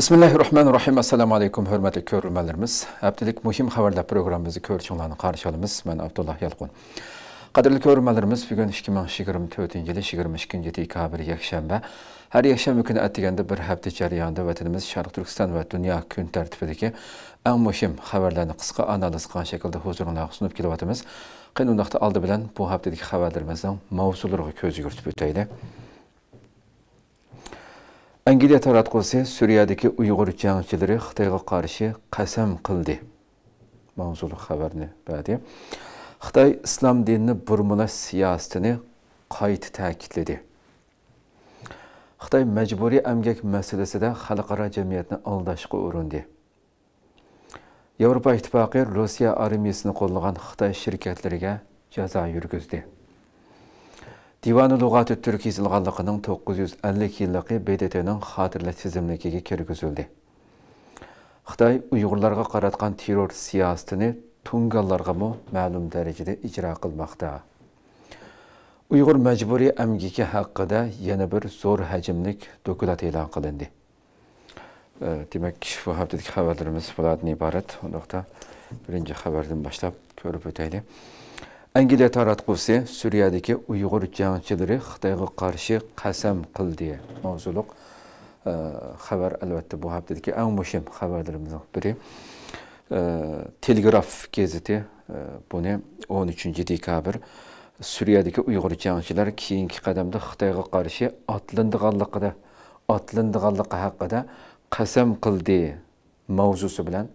Bismillahirrahmanirrahim. Assalamu alaikum hörmətli görürmənlərimiz. Həftəlik mühim xəbərlər proqramımızı görüşünlərini qarşı alımız. Mən Abdullah Yalqun. Qadirli görürmənlərimiz, bugün 2024-cü il 22-ci dekabr yekşənbə. Hər yekşənbə günü ətigəndə bir həftə cəryanında vətənimiz Şərq Türkistan və dünya gün tərtibidəki ən mühim xəbərlərini qısqa analiz qılan şəkildə huzuruna sunub kilovatımız. Qeynundaqda aldı bilən bu həftədəki xəbərlərimizdən mavzularına göz yürütüb ötəydi. Angliya taratqusi Suriyadagi Uyg'ur jangchilari Xitoyga qarshi qasam qildi. Mavzuli xabarni berdi. Xitoy islom dinini burmalash siyosatini qayta ta'kidladi. Xitoy majburiy emgak masalasida xalqaro jamiyatni aldashga urindi. Yevropa ittifoqi Rossiya armiyasini qo'llagan Xitoy shirkatlariga jazo yurgizdi. Divanı Lugati Türk izilğanlığının 950 yıllıqı BDT'nin xatirlə tizimlikiga kirgizildi. Xitoy Uyg'urlarga qaratgan terror siyosatini Tungallarga ma'lum darajada ijro qilmoqda. Uyg'ur majburiy emgiki haqida yana bir zo'r hajmlik dokument e'lon qilindi. Demak, bu haftadagi xabarlarimiz bulardan iborat. Undaqda birinchi xabardan boshlab ko'rib o'taylik. Angliya taratqusi Suriyadagi Uyg'ur jangchilari Xitoyga qarshi qasam qildi. Mavzuliq xabar albatta bu haftadagi eng muhim xabarlarimizdan biri. Telegraf gazeti buni 13 dekabr Suriyadagi Uyg'ur jangchilar keyingi qadamda Xitoyga qarshi otlandiganligi haqida qasam qildi mavzusi bilan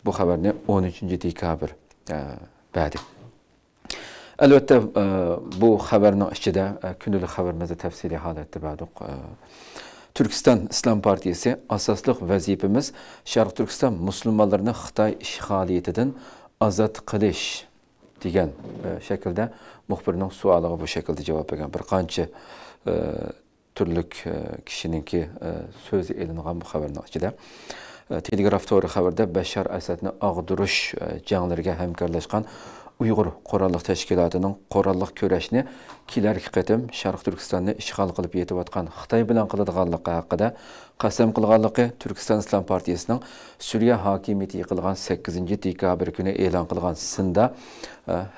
bu xabarni 13 dekabr berdi. Albatta bu xabarning ichida kundalik xabarimizda tafsiliy holatda berdik. Türkistan İslam Partiyasi asosli vazifamiz Sharq Turkiston musulmonlarini Xitoy ishg'oliyatidan ozod qilish degan shaklda muxbirning savoliga bu shaklda javob bergan bir qancha turlik kishiningki so'zi elingan bu xabarning ichida Telegraf to'g'ri xabarda Bashar Asadni og'dirish janglariga hamkorlashgan Uyg'ur qurolliq tashkilotining qurolliq kurashni kelarki qatim Sharq Turkistonni ishg'ol qilib yetayotgan Xitoy bilan qiladiganligi haqida qasam qilganligi Turkiston Islom partiyasining Suriya hokimiyati yiqilgan 8 dekabr kuni e'lon qilgan sinda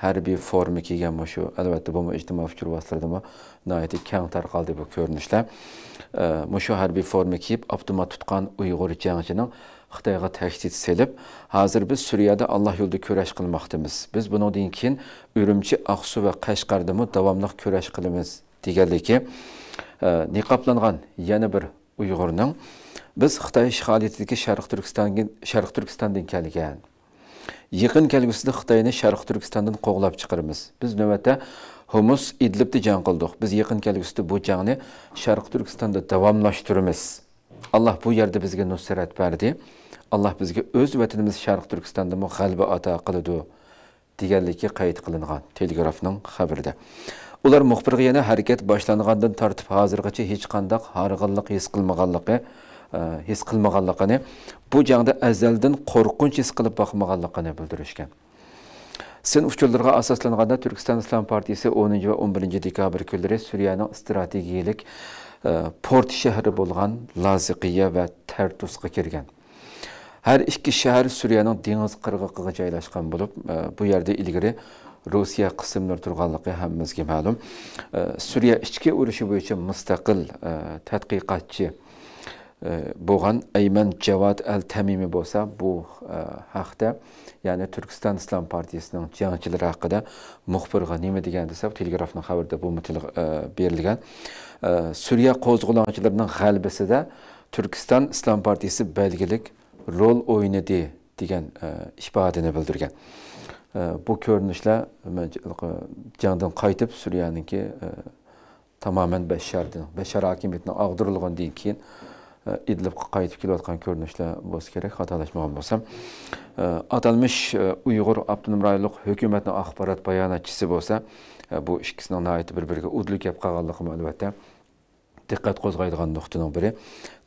harbiy forma kiygan shu albatta bu ijtimoiy fikr vositalarida nihoyatda keng tarqaldi bu ko'rinishlar. Shu harbiy forma kiyib avtomat tutgan Uyg'ur jangchining Xitoyga tahdid selib, hozir biz Suriyada Allah yo'lida kurash qilmoqdamiz. Biz bundan keyin Urumchi, Aqsu va Qashqarda davomli kurash qilamiz deganligi niqoblangan yana bir Uyg'urning biz Xitoy ishg'oliyatidagi Sharq Turkistondan kelgan. Yaqin kelgusida Xitoyni Sharq Turkistondan qo'g'lab chiqaramiz. Biz navbatda Humus Idlibda jang qildik. Biz yaqin kelgusida bu jangni Sharq Turkistonda davomlashtiramiz. Allah bu yerda bizga nusrat berdi. Allah bizga o'z vatanimiz Sharq Turkistonda g'alaba ato qiladi deganligi qayd qilingan Telegrafning xabarida. Ular muxbirga yana harakat boshlangandan tortib hozirgacha hech qanday harg'inlik his qilmaganligini, bu jangda azaldan qo'rqinch his qilib boqmaganligini bildirishgan. Sin uçurlarga asaslanganda Türkistan İslam Partiyasi 10 ve 11 dekabr kunlari Suriyaning strategik port shahri bo'lgan Laziqiya va Tartusga kirgan. Her iki shahar Suriyaning dengiz qirg'og'iga joylashgan bo'lib, bu yerda ilgari Rossiya qismlari turganligi hammamizga ma'lum. Suriya ichki urushi bo'yicha mustaqil tadqiqotchi bo'lgan Ayman Javad al-Tamimi bo'lsa, bu haqda, ya'ni Turkiston Islom partiyasining jangchilari haqida muxbirga nima degan desa, Telegrafning xabarida bu berilgan. Suriya qo'zg'olonchilarining g'alabasida Turkiston Islom partiyasi belgilik rol o'ynadi degan ifodani bildirgan. Bu ko'rinishlar jangdan qaytib Suriyaningki tamamen Bashar hokimiyatining og'dirilgandan keyin Idlibga qaytib kelayotgan ko'rinishlar bo'lsa kerak, xatolashmagan bo'lsam. Atalmış Uyg'ur Abdunum rayonlik hukumatning axborot bayonotchisi bo'lsa, bu ikkisining nihoyatda bir-biriga udlik gap qilganligi albatta diqqat qo'zg'aydigan nuqtaning biri.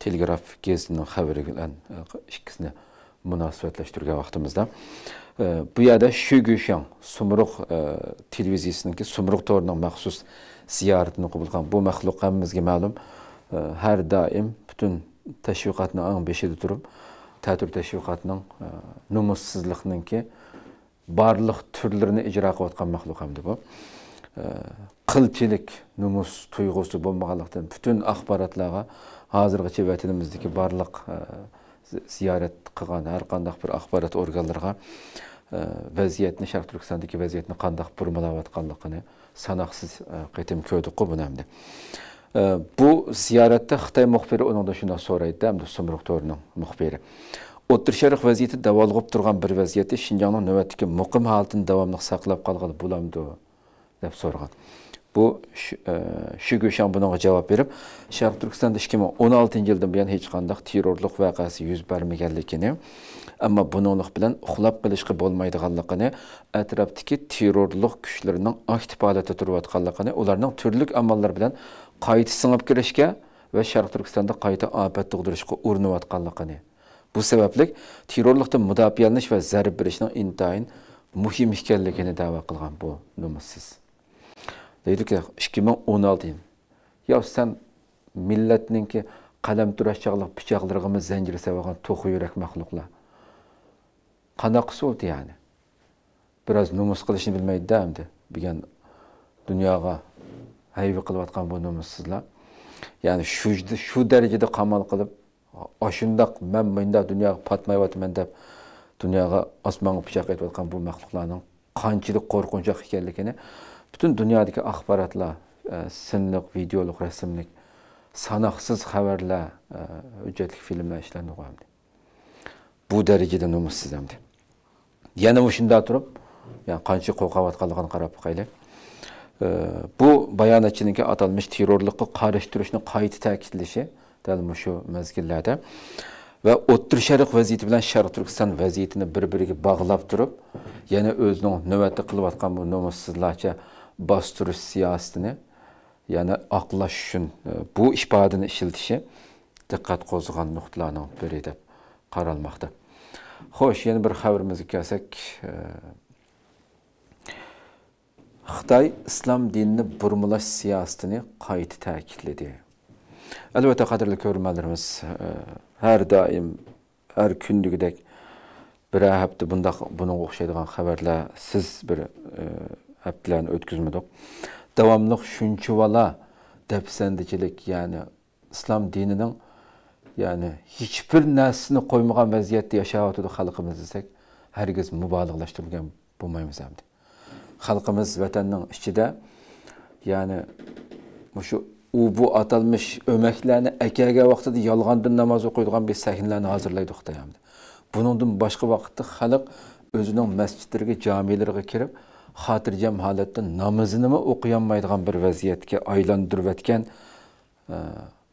Telegraf gazetining xabari bilan ikkisini munosabatlashtirgan vaqtimizda bu yerda Shugushan Sumruq televiziyasining Sumruq to'rining maxsus ziyoratini qabul qilgan bu maxluq hammamizga ma'lum. Her daim bütün təşviqatının ən beşidə durub, tətür təşviqatının numussizlikninki barlıq türlərini icra qılayotqan məxluq hamdı bu. Qılçilik, numus tuyğusu bolmağanlıqdan bütün axbaratlarga hazırgıçı vətənimizdəki barlıq ziyarət qılğan hər qandaq bir axbarat organlarına vəziyyətini, Şərq Türkistandakı vəziyyətini qandaq burmalayotqanlığını sanaqsız qitim kördük bu nəmdə. Bu ziyarətdə Xitay müxbiri onun da şuna soraydı, həm də Sumruq torunun müxbiri. O'rta Sharq vəziyyəti davalğıb turğan bir vəziyyətdə Şinjanның növbətdəki muqim halətini davamlıq saqlab qalğalı bulamdı deb sorğan. Bu şu Güşan bununla cavab verib, Şərq Türkistanda 2016 yıldan buyan heç qandaq terrorluq vəqəsi yüz verməyənligini, amma bununluq bilan uxlab qilishqi bolmaydiganligini, ətrafdakı terrorluq güclərinin aktiv halətdə turuyotqanligini, ularning turli amallar bilan qayta singib kirishga va Şərq Türkistanda qayta afat tug'dirishga urinayotganligini. Bu sababli terrorlikdan mudofialanish va zarb berishning intayin muhim ekanligini da'vo qilgan bu numussiz. Deydi ki 2016 ya sen milletninki qalam turashchaqliq pichoqlarga zanjir savagan to'qi yurak maxluqlar. Qanaqasi oldu yani? Biraz numus qilishni bilmaydi hamdi. Bilgan dunyoga hayvi qilayotgan bu numussizlar. Yani şu derecede qamal qilib, oshundaq men menda dunyoga patmayapman deb dunyoga osmonga pichoq etayotgan bu maxluqlarning qanchalik qo'rqinchli ekanligini bütün dünyadaki axbaratlar, sinlik, videoluk, resimlik, sanaqsız xabarlar, hüccetlik filmler işlerini qo'yamdi. Bu derecede numussiz hamdi. Yana o'shunda turib, yani qancha qo'rqayotganligini qarab qo'yaylik. Bu bayonotchining atalmış terrorlikqa qarshi turishni qayta ta'kidlashi dal shu mezgillarda ve O'rta Sharq vaziyati bilan Sharq Turkiston vaziyatini bir-biriga bog'lab turib, yana o'zining navbatda qilayotgan bu numussizlarcha bastırış siyasetini yani aqlash uchun bu ifodani ishiltishi diqqat qo'zg'agan nuqtalarning biri deb qaralmoqda. Xo'sh, yana bir xabarimizga kelsak, Xitoy islom dinini burmalash siyasetini qayta ta'kidladi. Albatta qadrli ko'ruvchilarimiz, har doim, har kundagidek bir hafta bunga o'xshaydigan xabarlar siz bir haftalarni o'tkazmadik. Davamlıq shunchavala dafsandichilik, yani islom dinining yani hiçbir narsani qo'ymagan vaziyatda yashayotdi xalqimiz desak, hargiz mubolag'lashtirgan bo'lmaymiz hamdi. Xalqimiz vatanning ichida yani shu bu atalmış öməklarni akaga vaqtida yolg'ondan namoz o'qiydigan bir sahnlarni hozirlaydi Xitoy hamdi. Buningdan boshqa vaqtda xalq o'zining masjidlariga, jamilarga kirib xotirjam holatda namozini o'qiyamaydigan bir vaziyatga aylantirib o'tgan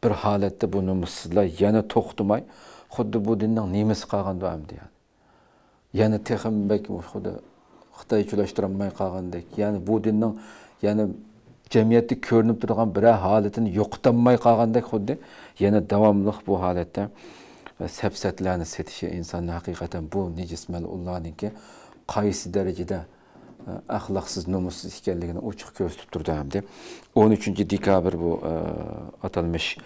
bir holatda bu numussizlar yana to'xtamay, xuddi bu dinning nemisi qolganda hamdi yani. Yani texmbek xuddi Xitoychilashtirilmay qolgandek, yani bu dinning yani jamiyatda ko'rinib turgan bir holatini yo'qotmay qolgandek xuddi yana davomli bu holatda safsatlarni setishi insonni haqiqatan bu nejis malullarniki qaysi darajada axloqsiz, numussiz ekanligini ochiq ko'rsatib turdi hamdi. 13 dekabr bu atalmış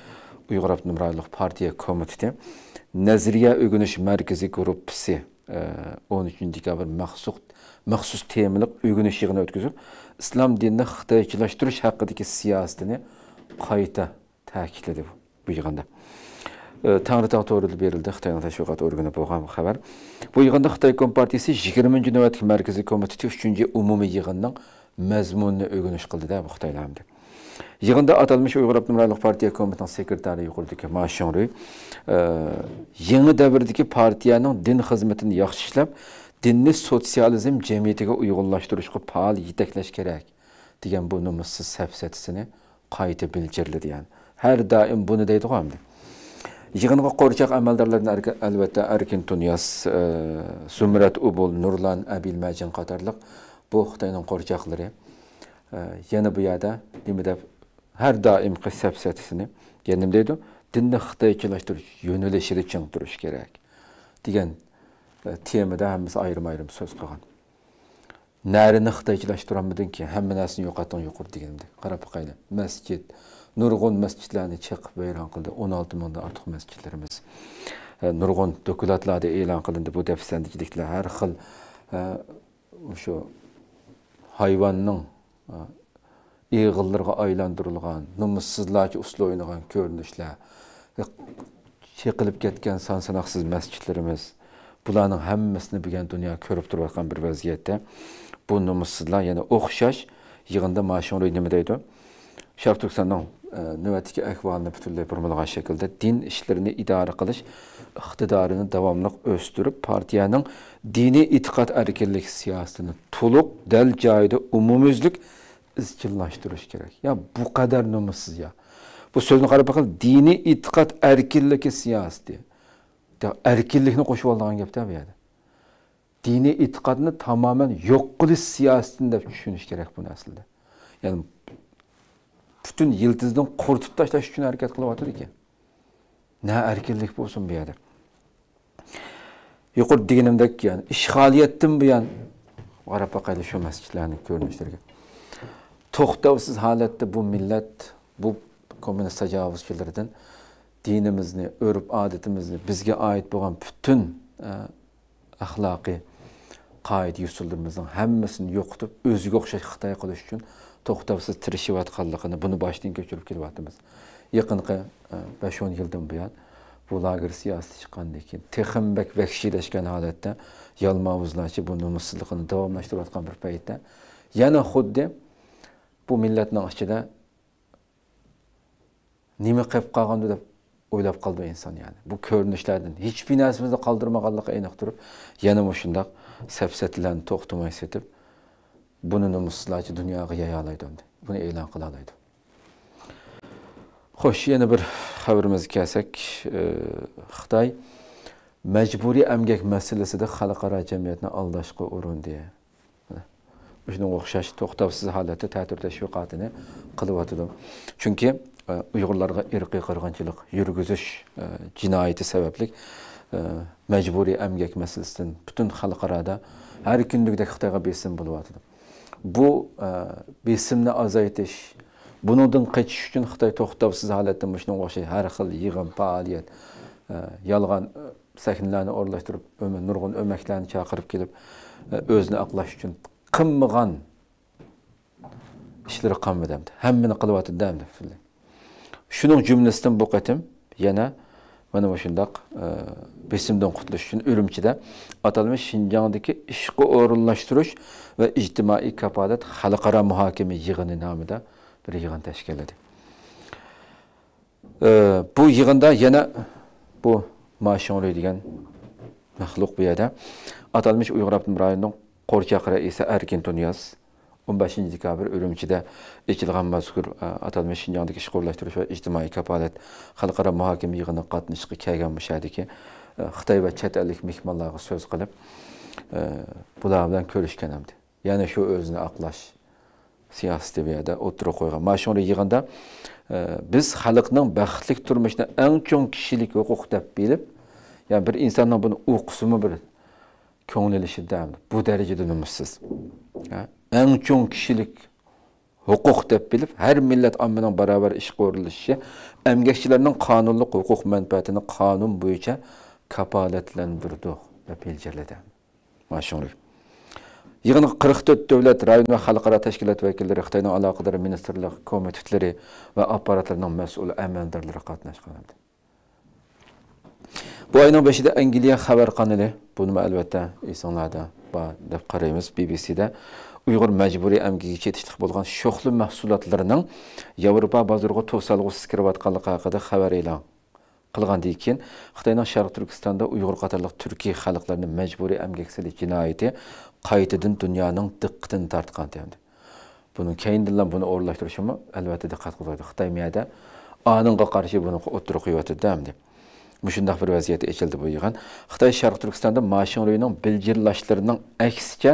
Uyg'ur Abdunum rayonluq partiya komiteti Naziriya o'g'inish markaziy gruppasi 13 dekabr maxsus temalik o'g'inish yig'ini o'tkazib, islom dinini xitoychilashtirish haqidagi siyosetini qayta ta'kidladi bu yig'inda. Tangritog' to'g'rilib berildi, Xitoyning tashviqot organi bo'lgan xabar. Bu yig'inda Xitoy Kompartiyasi 20 navbatdagi markaziy komiteti 3-umumiy yig'inning mazmunini o'rganish qildi deb Xitoylamdi. Yig'inda atalmış Uyg'ur Abdunum rayonluq partiya komitetining sekretari yuqoridagi Ma Shongri yangi davrdagi partiyaning din xizmatini yaxshi ishlab, dinni sotsializm jamiyatiga uyg'unlashtirishga faol yetaklash kerak degan bu numussiz safsatisini qayta bildirdi yani. Har doim buni deydi hamdi. Yig'inga qo'rchoq amaldorlardan albatta Erkin Tunyas, Sumrat Ubul, Nurlan Abilmajin qatorliq bu Xitoyning qo'rchoqlari yana bu yerda nima deb har doim safsatisini yana nima deydi? Dinni xitoychilashtirish yo'nalishida ching turish kerak degan temada hammasi ayrim so'z qilgan. Narini xitoychilashtiramidinki, hamma narsani yo'qotgan yuqur deganda qarab qo'yinglar. Masjid, nurg'un masjidlarni chaqib vayron qildi. 16 mingdan ortiq masjidlarimiz nurg'un dokumentlarda e'lon qilindi. Bu dafsandichiliklar har xil o'sha hayvonning eğillarga aylandırılgan, numussizlarca uslu oynagan ko'rinishlar, çekilip ketken sansanaksız mescitlerimiz, bularning hammasini bilgan dunyo ko'rib turayotgan bir vaziyatda bu numussizlar yana o'xshash yig'inda mashhur nima deydi? Sharq Turkistonning navbatdagi ahvolini butunlay burmalagan shaklda din ishlarini idora qilish iqtidorini davomli o'stirib, partiyaning diniy e'tiqod erkinlik siyosatini to'liq dal joyida umumyuzlik izchillashtirish kerak. Ya bu kadar numussiz ya. Bu so'zni qarab bakın diniy e'tiqod erkinligi siyosati. Erkinlikni qo'shib olgan gapda bu yerda. Diniy e'tiqodni tamamen yo'q qilish siyosatini deb tushunish kerak bu aslida. Ya'ni bütün yıldızdan qurtib tashlash uchun harakat qilyapti ekan. Ne erkinlik bo'lsin bu yerda. Yuqori deganimdek yani ishg'oliyatdan buyon qarab baqayli shu masjidlarning ko'rinishlariga. To'xtovsiz holatda bu millat, bu kommunist tajovuzchilardan dinimizni, örf odatimizni, bizga oid bo'lgan bütün axloqiy qoida usullarımızın hammasini yo'qotib, o'ziga o'xshash Xitoy qilish uchun to'xtovsiz tirishayotganligini, buni boshdan ko'chirib kelyapmiz. Yaqinqi 5-10 yildan buyon bu lager siyosati chiqqandan keyin texmbek vahshiylashgan holatda yalmavuzlarcha bu numussizlikni davomlashtirayotgan bir paytda yana xuddi bu millatning ichida nima qilib qolgandi deb o'ylab qoldi inson yani. Bu ko'rinishlardan hiçbir narsamizni qoldirmaganligi aniq turib, yana shundoq safsatlarni to'xtamay setib, buni numussizlarcha dunyoga yayolaydi. Buni e'lon qila oladi. Xo'sh, yana bir xabarimizga kelsak, Xitoy majburiy emgak masalasida xalqaro jamiyatni aldashga urindi. Shunga o'xshash to'xtovsiz holatda ta'tir tashviqotini qilyapti. Chunki Uyg'urlarga irqiy qirg'inchilik yurgizish jinoyati sababli majburiy emgak masalasidan butun xalqarada har kunlikdek Xitoyga besim bo'lyapti. Bu besimni azaytish, bundan qachish uchun Xitoy to'xtovsiz holatda shunga o'xshash har xil yig'in, faoliyat, yolg'on sahnlarni o'rlashtirib, nurg'un o'maklarni chaqirib kelib, o'zini aqlash uchun qilmagan ishlari qolmadi. Hammani qilyapti demdi. Shuning jumlasidan bu qatim yana mana shundoq besimdan qutulish uchun Urumchida atalmish Xinjiangdagi ishga o'rinlashtirish va ijtimoiy kafolat xalqaro muhokama yig'ini nomida bir yig'in tashkilladi. Bu yig'inda yana bu Mashonli degan maxluq bu yerda atalmish Uyg'ur Abdunum rayonining Qo'rchaq raisi Erkin Tunyaz 15 dekabr Urumchida echilgan mazkur atalmish Xinjiangdagi ish qo'llash va ijtimoiy kafolat xalqaro muhokama yig'iniga qatnashishga kelgan bo'lishadiki, Xitoy va chet ellik mehmonlarga so'z qilib, bular bilan ko'rishgan hamdi. Yana shu o'zini aqlash siyosati bu yerda o'tirib qo'ygan. Mana shunday yig'inda biz xalqning baxtli turmushini eng cho'ng kishilik huquq deb bilib, ya'ni bir insonning buni o'qisimi bir ko'ngilishida bu darajada numussiz. Eng cho'ng kishilik huquq deb bilib, har millat ommaning barobar ish ko'rilishi, emgakchilarning qonunlik huquq manfaatini qonun bo'yicha kafolatlantirdi deb belgiladi. Mana shunday. Yig'inga 44 davlat, rayon va xalqaro tashkilot vakillari, Xitoyning aloqador ministrlik komitetlari va apparatlarining mas'ul amaldorlari qatnashgan. Bu ayning 5-da Angliya xabar kanali, buni albatta esinglarda bor deb qaraymiz, BBC'da Uyg'ur majburiy emgakka chetishlik bo'lgan sho'xli mahsulotlarining Yevropa bozoriga to'salg'usiz kirayotganligi haqida xabar e'lon qilgandan keyin Xitoyning Sharq Turkistonda Uyg'ur qatorliq turkiy xalqlarning majburiy emgaksizlik jinoyati qaytadan dunyoning diqqatini tortgan dedi. Buni keyindan buni o'rlashtirishimi albatta diqqat qiladi. Xitoy miyada oninga qarshi buni o'tirib qo'yapti demdi. Mushundaq bir vaziyatda echildi bu yig'in. Xitoy Sharq Turkistonda Mashinlining bildirlashlarining aksicha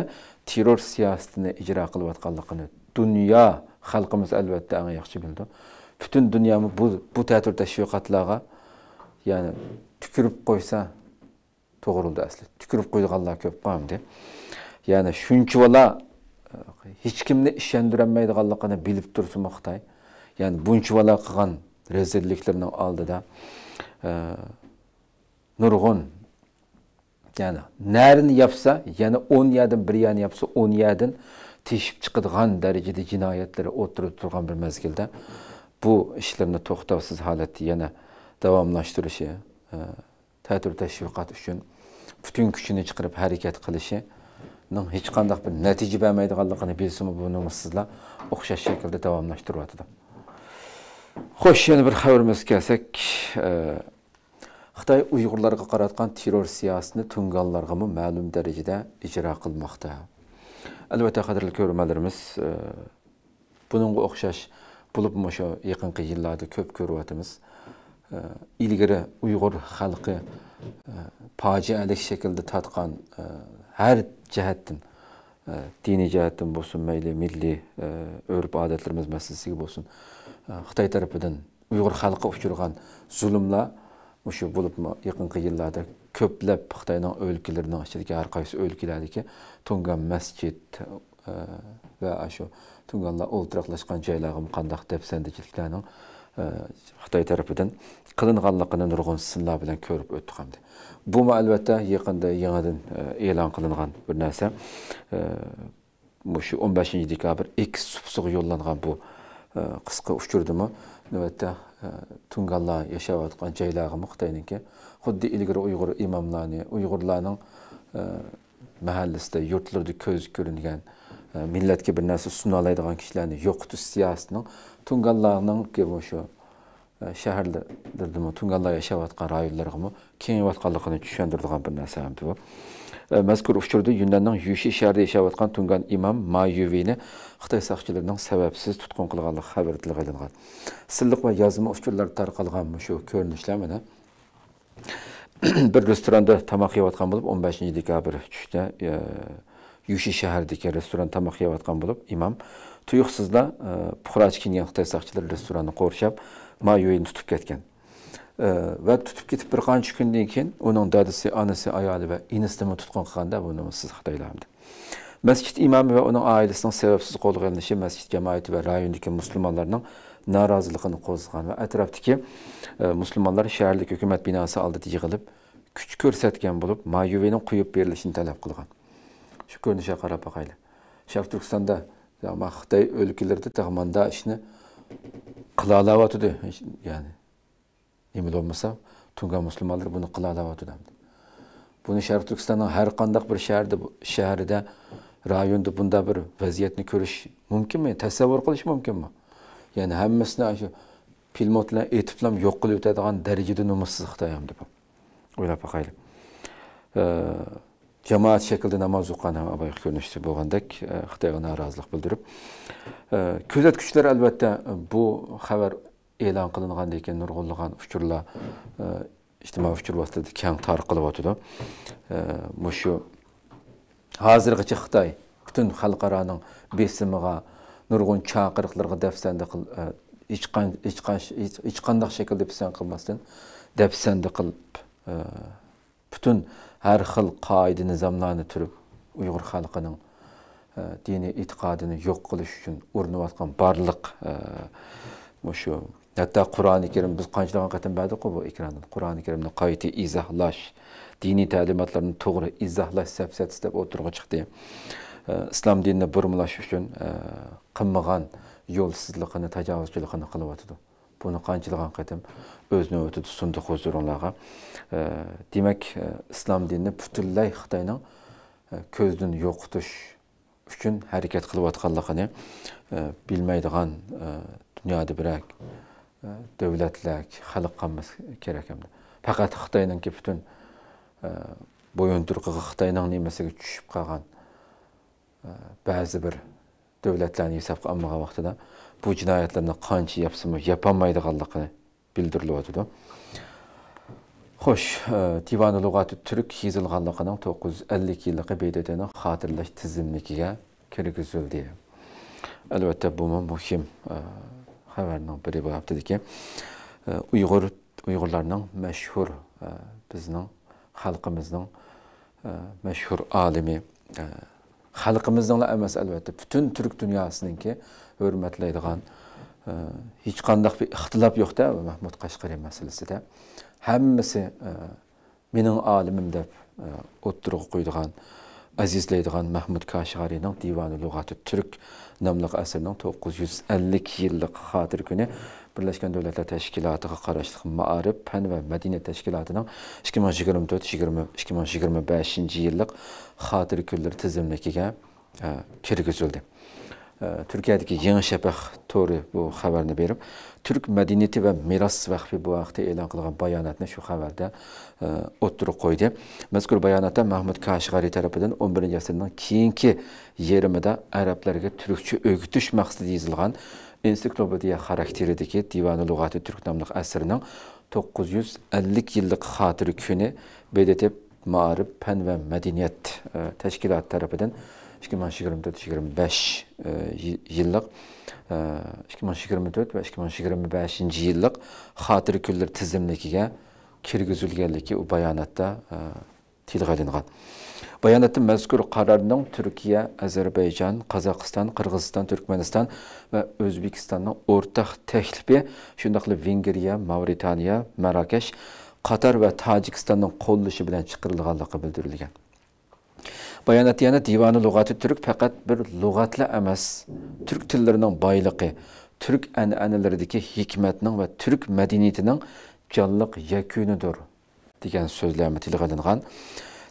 terror siyosatini ijro qilayotganligini dunyo xalqimiz albatta eng yaxshi bildi. Butun dunyomi bu ta'tir tashviqotlarga ya'ni tükürüp qo'ysa to'g'rildi asli. Tükürüp qo'yganlar ko'p qoldi. Ya'ni shuncha bola hech kimni ishondirolmaydiganligini bilib tursin Xitoy. Yani bunchavala qilgan rezilliklarning oldida nurg'un yani narini yapsa, yani 10 yerdan bir yerni yapsa 10 yerdan teshib chiqadigan darajada jinoyatlar o'tirib turgan bir mezgilda bu ishlarni to'xtovsiz holatda yana davomlashtirishi, ta'tir tashviqot uchun butun kuchini chiqarib harakat qilishining hech qanday bir natija bermaydiganligini bilsimi buni sizlar o'xshash shaklda davomlashtiryapti. Xo'sh, yana bir xabarimizga kelsak, Xitoy Uyg'urlarga qaratgan terror siyosatini tunganlarga ma'lum darajada ijro qilmoqda. Albatta, qadrli ko'ruvchilarimiz, buningga o'xshash bo'lib o'sha yaqinqi yillarda ko'p ko'ryapmiz. İlgari Uyg'ur xalqi fojialik shaklda tatgan har jihatdan diniy jihatdan bo'lsin, mayli milliy urf-odatlarimiz masalasiga bo'lsin, Xitoy tarafidan Uyg'ur xalqi uchirgan zulmlar o'sha bo'lib yaqinqi yillarda ko'plab Xitoyning o'lkalarining ichidagi har qaysi o'lkalardagi tungan masjid va shu tunganlar o'ltiraqlashgan joylarga qandaq dafsandichiliklarning Xitoy tarafidan qilinganligini nurg'un sinlar bilan ko'rib o'tdik hamda. Bu albatta yaqinda yangidan e'lon qilingan bir narsa. Shu 15 dekabr X supsiga yo'llangan bu qisqa uchurdimi? Navbatda tunganlar yashayotgan joylarga Xitoyniki xuddi ilgari Uyg'ur imomlarni, Uyg'urlarning mahallasida, yurtlarda ko'z ko'ringan millatga bir narsa suna oladigan kishilarni yo'qotish siyosatining tunganlarning o'sha shaharlarda tunganlar yashayotgan rayonlarga kengayotganligini tushuntiradigan bir narsa hamdi bu. Mazkur uchurda Yunanning Yushi shahrida yashayotgan tungan imom Ma Yuvini Xitoy soqchilarining sababsiz tutqun qilganligi xabar qilingan. Silliq va yozma uchurlar tarqalgan shu ko'rinishlar mana bir restoranda tamoq yeyotgan bo'lib 15 dekabr tushda Yushi shahridagi restoran tamoq yeyotgan bo'lib imom tuyuqsizda puxroch kiyingan Xitoy soqchilari restoranni qurshab Ma Yuvini tutib ketgan. Va tutib ketib bir qancha kundan keyin uning dadasi, onasi, ayoli va inisini tutqun qilganda buni siz Xitoylardi. Masjid imomi va uning oilasining sababsiz qo'lga olinishi masjid jamoati va rayondagi musulmonlarning noroziligini qo'zg'agan va atrofdagi musulmonlar shaharlik hukumat binosi oldida yig'ilib kuch ko'rsatgan bo'lib, Ma Yuvining qo'yib berilishini talab qilgan. Shu ko'rinishga qarab boqaylik. Sharq Turkistonda Xitoy o'lkalarida tag'manda ishni qila olayotdi, ya'ni nima bo'lmasa, tungan musulmonlar buni qila olayotdi. Buni Sharq Turkistonning har qanday bir shahrida, rayonda bunda bir vaziyatni ko'rish mumkinmi? Tasavvur qilish mumkinmi? Yani hammasini shu filmotlar etiblam yo'q qilib o'tadigan darajada nomussiz Xitoy hamdi bu. O'ylab boqaylik. Jamoat shaklida namoz o'qigan aboy ko'rinishda bo'lgandek Xitoyga norozilik bildirib, kuzatuvchilar albatta bu xabar e'lon qilingandan keyin nurg'unlagan uchurlar ijtimoiy uchur vositida keng tarqalib o'tdi. Shu hozirgacha Xitoy butun xalqaroning besimiga nurg'un chaqiriqlarga dafsanda qil hech qanday shaklda pisand qilmasdan dafsanda qilib butun har xil qoida nizomlarni turib Uyg'ur xalqining diniy e'tiqodini yo'q qilish uchun urinayotgan barliq shu hatto Qur'oni Karim biz qanchadan qatam berdik bu ekrandan Qur'oni Karimni qayta izohlash, diniy ta'limotlarni to'g'ri izohlash safsatasi deb o'tirg'i chiqdi. İslam dinini burmalash uchun qilmagan yo'lsizligini, tajovuzchiligini qilyapti. Buni qanchadan qatam o'z navbatida sunduq huzuringlarga. Demak, islom dinini butunlay Xitoyning ko'zdan yo'qotish uchun harakat qilayotganligini bilmaydigan dunyoda birak davlatlar, xalq qolmas kerak hamda. Faqat Xitoyningki butun bo'yinturqiga Xitoyning nimasiga tushib qolgan ba'zi bir davlatlarni hisobga olmagan vaqtida bu jinoyatlarni qancha yapsimi yapolmaydiganligini bildiriladi. Xo'sh, Divan lug'ati turk yozilganligining 950 yillik BDTning xotirlash tizimligiga kirgizildi. Albatta bu muhim xabarning biri bo'lyaptiki, Uyg'urlarning mashhur bizning xalqimizning mashhur olimi xalqimizning emas albatta butun turk dunyosiningki hurmatlaydigan hech qanday bir ixtilof yo'q-da Mahmud Qashqari masalasida. Hammasi mening olimim deb o'ttirib qo'ydigan, azizlaydigan Mahmud Qashqarining Divani Lug'ati Turk nomli asarining 950 yillik xotir kuni Birleşken Devletler Teşkilatı'na qarashli Ma'arif, Fan ve Medeniyet Teşkilatı'nın 2024-2025 yillik xotir kunlari tizimligiga kirgizildi. Türkiye'deki Yeni Şafak to'ri bu xabarni berib, Türk medeniyeti ve miras vakfi bu vaqtda e'lon qilgan bayonotni shu xabarda o'ttirib qo'ydi. Mazkur bayonotda Mahmud Qashqari tarafidan 11 asrning keyingi yerimida arablarga turkcha o'rgatish maqsadida yozilgan ensiklopediya xarakteridagi Divani Lug'ati Turk nomli asrining 950 yillik xotiri kuni BDT Ma'arif, Fan ve Medeniyet Teşkilatı tarafidan 2024-2025 yillik 2024 ve 2025 yillik xotir kunlar tizimligiga kirgizilganligi u bayonotda tilga olingan. Bayonotda mazkur qarorning Turkiya, Ozarbayjon, Qozog'iston, Qirg'iziston, Turkmaniston va O'zbekistonning o'rtaq taklifi, shundaqli Vengriya, Mavritaniya, Marokash, Qatar va Tojikistonning qo'llashi bilan chiqarilganligi bildirilgan. Bayonot yana Divani Lug'ati Turk faqat bir lug'atla emas, Türk tillarining boyligi, Türk an'analaridagi hikmatning va Türk madaniyatining jonliq yakunidir degan so'zlarni tilga olingan.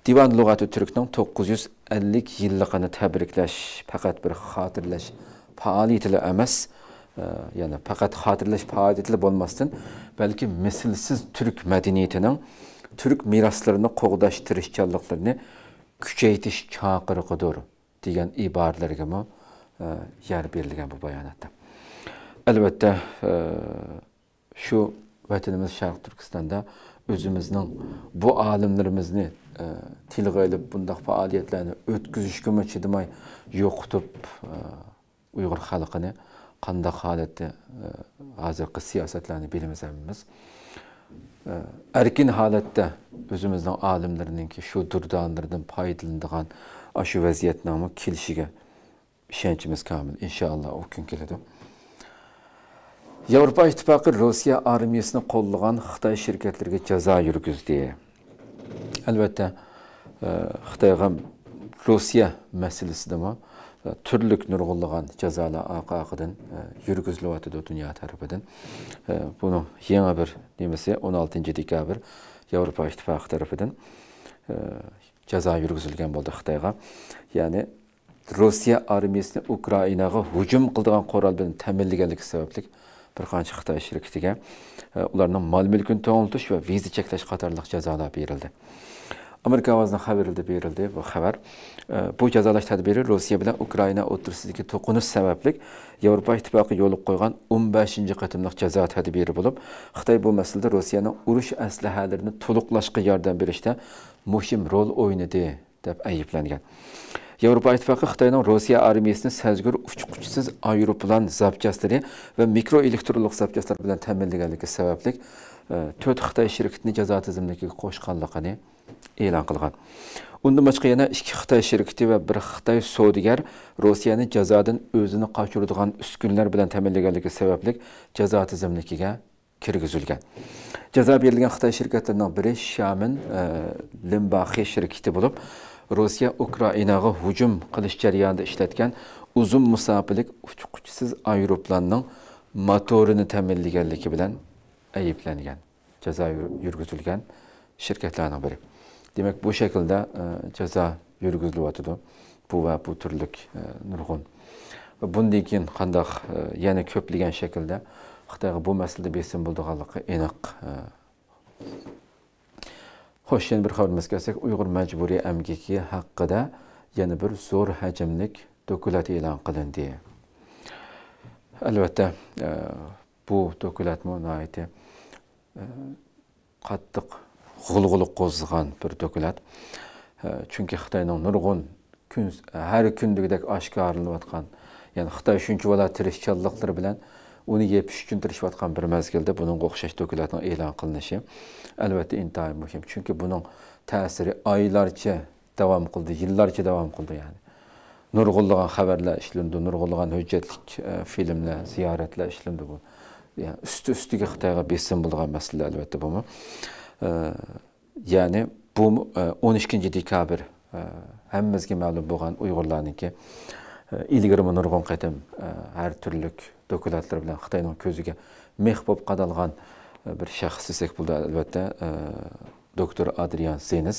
Divani Lug'ati Turkning 950 yilligini tabriklash faqat bir xotirlash faoliyati emas, ya'ni faqat xotirlash faoliyati bo'lmasdan, balki mislsiz Türk madaniyatining, Türk meroslarini qo'g'dash tirishchanliklarini kuchaytirish chaqiriqidir degan iboralarga yer berilgan bu bayonotda. Albatta shu vatanimiz Sharq Turkistonda o'zimizning bu olimlarimizni tilga olib bunday faoliyatlarni o'tkazishga chidamay yo'qotib Uyg'ur xalqini qanday holatda hozirgi siyosatlarni bilamiz. Erkin holatda o'zimizning olimlarininki shu durdanlardan foydalanadigan shu vaziyatning kelishiga ishonchimiz komil. Inshaalloh o kun keladi. Yevropa İttifaqı Rossiya armiyasini qo'llagan Xitoy shirkatlariga jazo yurgizdi. Albatta Xitoyga Rossiya masalasida turli nurg'unlagan jazolar oqidan yurgizilyapti dunyo tarafidan. Buni yana bir nemasi 16 dekabr Yevropa İttifaqı tarafidan jazo yurgizilgan bo'ldi Xitoyga. Ya'ni Rossiya armiyasini Ukrainaga hujum qilgan qurol bilan ta'minlaganligi sababli bir qancha Xitoy shirkatiga ularning mol-mulkini to'g'ritish va viza cheklash qatorliq jazolar berildi. Amerika ovozini xabarida berildi bu xabar. Bu jazolash tadbiri Rossiya bilan Ukraina o'rtasidagi to'qinish sababli Yevropa Ittifoqi yo'l qo'ygan 15-qatimliq jazo tadbiri bo'lib, Xitoy bu masalada Rossiyaning urush aslahalarini to'liqlashga yordam berishda muhim rol o'ynadi deb ayblangan. Yevropa Ittifoqi Xitoyning Rossiya armiyasini sazgur uchquchsiz aeroplan zapchastlari va mikroelektronlik zapchastlar bilan ta'minlaganligi sababli 4 Xitoy shirkatini jazo tizimligiga qo'shganligini e'lon qilgan. Undan boshqa yana 2 Xitoy shirkati va 1 Xitoy savdogar Rossiyani jazodan o'zini qochiradigan uskunlar bilan ta'minlaganligi sababli jazo tizimligiga kirgizilgan. Jazo berilgan Xitoy shirkatlarining biri Xiamen Limbaxi shirkati bo'lib, Rossiya Ukrainaga hujum qilish jarayonida ishlatgan uzun musofirlik uchquchsiz aeroplanning motorini ta'minlaganligi bilan ayblangan. Jazo yurgizilgan shirkatlarning biri. Demak, bu shaklda jazo yurgizilyapti bu va bu turlik nurg'un. Va bundan keyin qanday yana ko'plagan shaklda Xitoyga bu masalada besim bo'lganligi aniq. Xo'sh, yana bir xabarimizga kelsak, Uyg'ur majburiy emgaki haqida yana bir zo'r hajmlik dokument e'lon qilindi. Albatta, bu dokument nihoyatda qattiq g'ulg'uliq qo'zg'agan bir dokument. Chunki Xitoyning nurg'un har kundagidek oshkorlanayotgan, ya'ni Xitoy shuncha vala tirishchanliklari bilan uni yepish uchun tirishayotgan bir mezgilda buning o'xshash dokumentning e'lon qilinishi albatta intayin muhim. Chunki buning ta'siri oylarcha davom qildi, yillarcha davom qildi, ya'ni. nurg'unlagan xabarlar ishlandi, nurg'unlagan hujjatlik filmlar, ziyoratlar ishlandi bu. Yani üstü-üstüge Xitayga besim bo'lgan masala albatta bu. Yani bu 12 dekabr hammamizga ma'lum bo'lgan Uyg'urlarniki ilgari nurg'un qatam har turlik dokumentlar bilan Xitoyning ko'ziga meh bo'lib qadalgan bir shaxs desak bo'ladi albatta doktor Adrian Zenes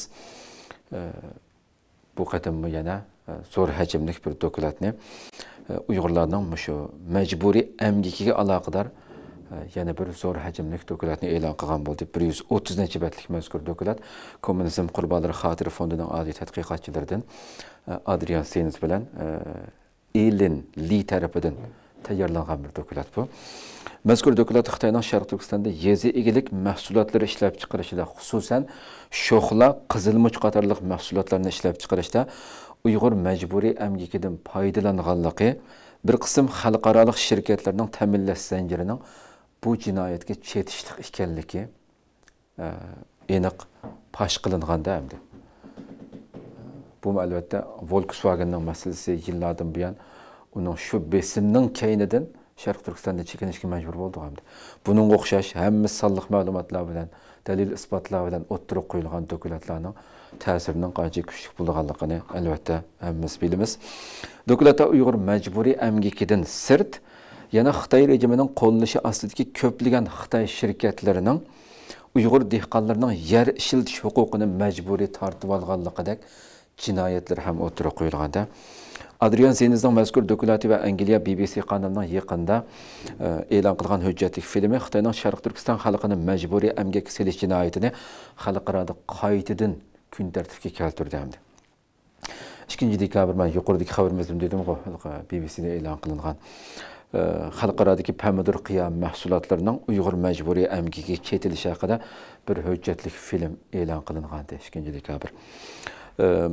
bu qatam yana zo'r hajmli bir dokumentni Uyg'urlarning shu majburiy amgikiga aloqador yana bir zo'r hajmli dokumentni e'lon qilgan bo'ldi. 130 necha betlik mazkur dokument Kommunizm qurbonlari xotira fondining oliy tadqiqotchilaridan Adrian Zenes bilan Elin Lee tarafidan tayyorlangan bir dokument bu. Mazkur dokument Xitoyning Sharq Turkistonda yezi egilik mahsulotlari ishlab chiqarishida, xususan sho'xla, qizilmuch qatorliq mahsulotlarni ishlab chiqarishda Uyg'ur majburiy amgikidan foydalanganligi, bir qism xalqaro shirkatlarning ta'minlash zanjirining bu jinoyatga chetishlik ekanligi aniq pash qilinganda hamda. Bu albatta Volkswagenning masalasi yillardan buyon uning shu besimning keynidan Sharq Turkistonda chekinishga majbur bo'ldi hamda. Buning o'xshash hamma sonliq ma'lumotlar bilan, dalil isbotlar bilan o'ttirib qo'yilgan dokumentlarning ta'sirining qancha kuchli bo'lganligini albatta hammamiz bilamiz. Dokumentda Uyg'ur majburiy amgikidan sirt yana Xitoy rejimining qo'llashi ostidagi ko'plagan Xitoy shirkatlarining Uyg'ur dehqonlarining yer ishiltish huquqini majburiy tortib olganligidek jinoyatlar ham o'ttirib qo'yilganda Adrian Zenesning mazkur dokumenti va Angliya BBC kanalining yaqinda e'lon qilgan hujjatlik filmi Xitoyning Sharq Turkiston xalqini majburiy amgakka selish jinoyatini xalqaro qaytadan kun tartibga keltirdi hamda. 2 dekabr men yuqoridagi xabarimizda dedim BBC'da e'lon qilingan xalqarodagi pomidor qiyam mahsulotlarining Uyg'ur majburiy amgiga chetilishi haqida bir hujjatlik film e'lon qilingandi 2 dekabr.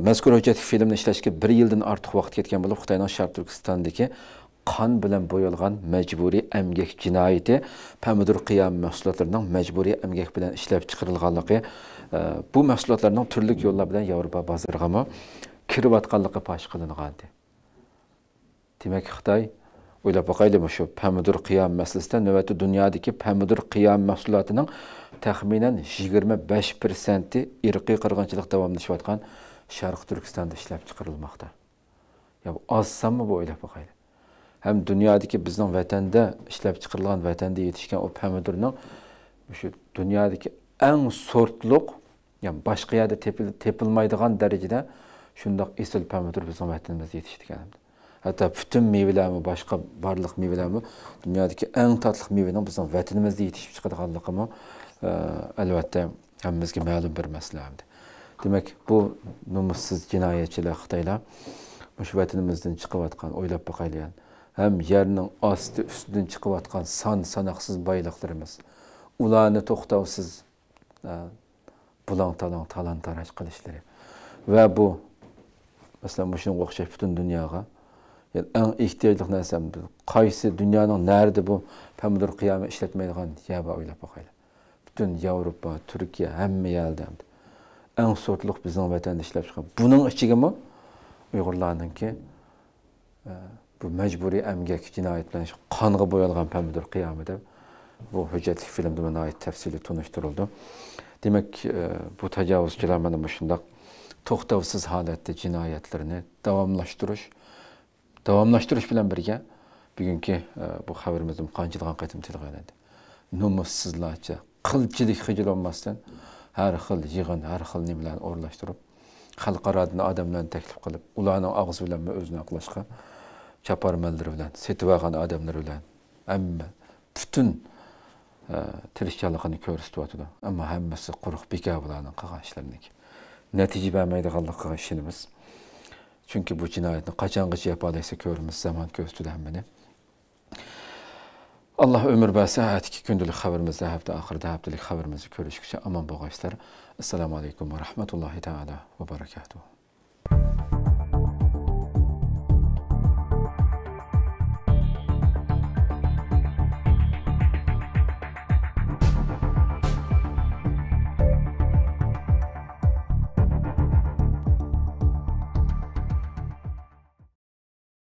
Mazkur hujjatlik filmni ishlashga 1 yildan ortiq vaqt ketgan bo'lib, Xitoyning Sharq Turkistondagi qon bilan bo'yalgan majburiy amgak jinoyati pomidor qiyam mahsulotlarining majburiy amgak bilan ishlab chiqarilganligi, bu mahsulotlarning turli yo'llar bilan Yevropa bozoriga kirayotganligi pash qilingandi. Demak, Xitoy o'ylab boqaylik, shu pomidor qiyam masalasida navbatda dunyodagi pomidor qiyam mahsulotining taxminan 25% irqiy qirg'inchilik davomlashayotgan Sharq Turkistonda ishlab chiqarilmoqda. Ya bu ozsanmi bu o'ylab boqaylik. Hem dünyadaki bizning vatanda ishlab chiqarilgan vatanda yetishgan o pomidorning shu dunyodagi eng sortliq, yani boshqa yerda tepilmaydigan darajada shundoq esil pomidor bizning vatanimizda yetishgan. Hatta bütün meyvelermi, başka barlıq meyvelermi dünyadaki en tatlı meyvenin bizim vatanimizda yetişip çıkadiganligimi albatta hammamizga ma'lum bir masaladir. Demek bu numussiz jinoyatchilar Xitoylar shu vatanimizdan chiqayotgan o'ylab boqaylik. Hem yerning osti ustidan chiqayotgan sanoqsiz boyliqlarimiz, ularni to'xtovsiz bulang-talang talon-taroj qilishlari va bu masalan shunga o'xshash butun dunyoga yani en ihtiyojli narsam qaysi dunyoning nerede bu pomidor qiyami ishlatmaydigan yaba o'ylab boqaylik. Bütün Yevropa, Türkiye hamma yerda en sortliq bizning vatanda ishlab chiqqan. Buning ichigami Uyg'urlarningki bu majburiy amgak jinoyat bilan qonga bo'yalgan pomidor qiyami deb bu hujjatli filmda mana ait tafsili tunishtirildi. Demak, bu tajovuzchilar mana shundoq to'xtovsiz holatda jinoyatlarni davomlashtirish bilan birga bugungi bu xabarimizda qanchadan qaytim tilg'anadi. Numussizlarcha, qilchilik xijil olmasdan har xil yig'in, har xil nimalarni o'rlashtirib, xalqarodan odamlarni taklif qilib, ularning og'zi bilan o'zini aqlashga chaparmanlar bilan, setib olgan odamlar bilan hamma butun tirishchiligini ko'rsatyapti. Ammo hammasi quruq beka bularning qilgan ishlariniki. Natija bermaydiganligiga ishonamiz. Chunki bu jinoyatni qachongacha yapalaysa ko'ramiz, zamon ko'rsatadi hammani. Allah ömür berse atiki gündəlik xəbərimizdə həftə axırda həftəlik xəbərimizi görüşükcə aman boğayslar. Esselamu aleykum və rəhmətullahi teala və barakatuhu.